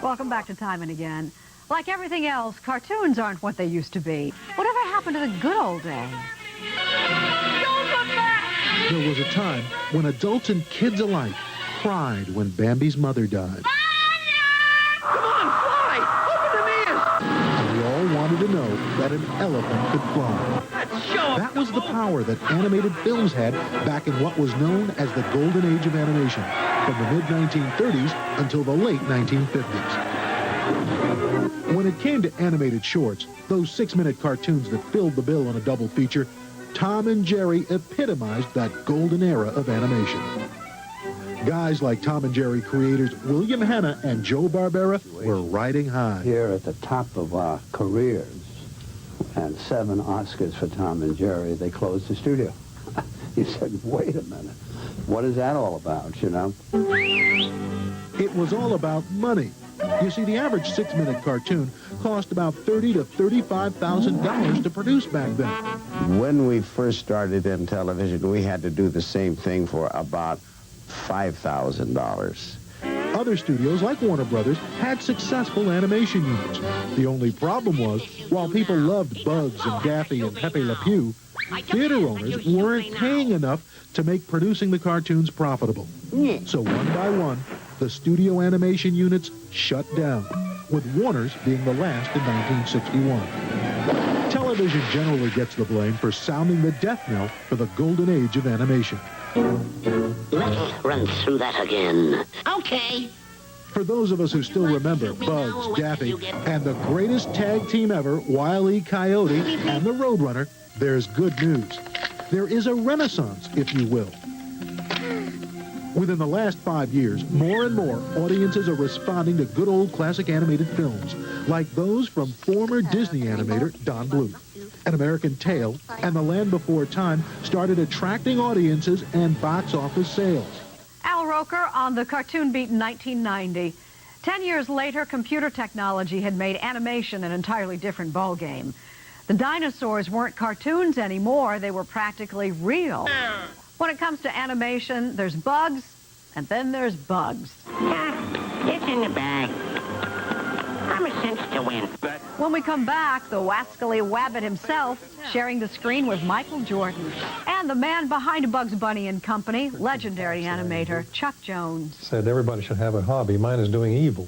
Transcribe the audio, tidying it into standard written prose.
Welcome back to Time and Again. Like everything else, cartoons aren't what they used to be. Whatever happened to the good old days? There was a time when adults and kids alike cried when Bambi's mother died. Come on, fly! Open them ears! And we all wanted to know that an elephant could fly. Let's show 'em. That was the power that animated films had back in what was known as the golden age of animation, from the mid-1930s until the late 1950s. When it came to animated shorts, those 6-minute cartoons that filled the bill on a double feature, Tom and Jerry epitomized that golden era of animation. Guys like Tom and Jerry creators William Hanna and Joe Barbera were riding high. Here at the top of our careers, and 7 Oscars for Tom and Jerry, they closed the studio. He said, wait a minute, what is that all about, you know? It was all about money. You see, the average 6-minute cartoon cost about $30,000 to $35,000 to produce back then. When we first started in television, we had to do the same thing for about $5,000. Other studios, like Warner Brothers, had successful animation units. The only problem was, while people loved Bugs and Daffy and Pepe Le Pew, theater owners weren't paying enough to make producing the cartoons profitable. So one by one, the studio animation units shut down, with Warner's being the last in 1961. Television generally gets the blame for sounding the death knell for the golden age of animation. Let's run through that again. Okay. For those of us who still remember Bugs, Daffy, and the greatest tag team ever, Wile E. Coyote and the Roadrunner, there's good news. There is a renaissance, if you will. Within the last 5 years, more and more audiences are responding to good old classic animated films, like those from former Disney animator Don Bluth. An American Tail and The Land Before Time started attracting audiences and box office sales. Al Roker on the cartoon beat in 1990. 10 years later, computer technology had made animation an entirely different ballgame. The dinosaurs weren't cartoons anymore. They were practically real. When it comes to animation, there's bugs, and then there's bugs. It's in the bag. I'm a sense to win. When we come back, the wascally wabbit himself sharing the screen with Michael Jordan. And the man behind Bugs Bunny and Company, legendary animator Chuck Jones. Said everybody should have a hobby. Mine is doing evil.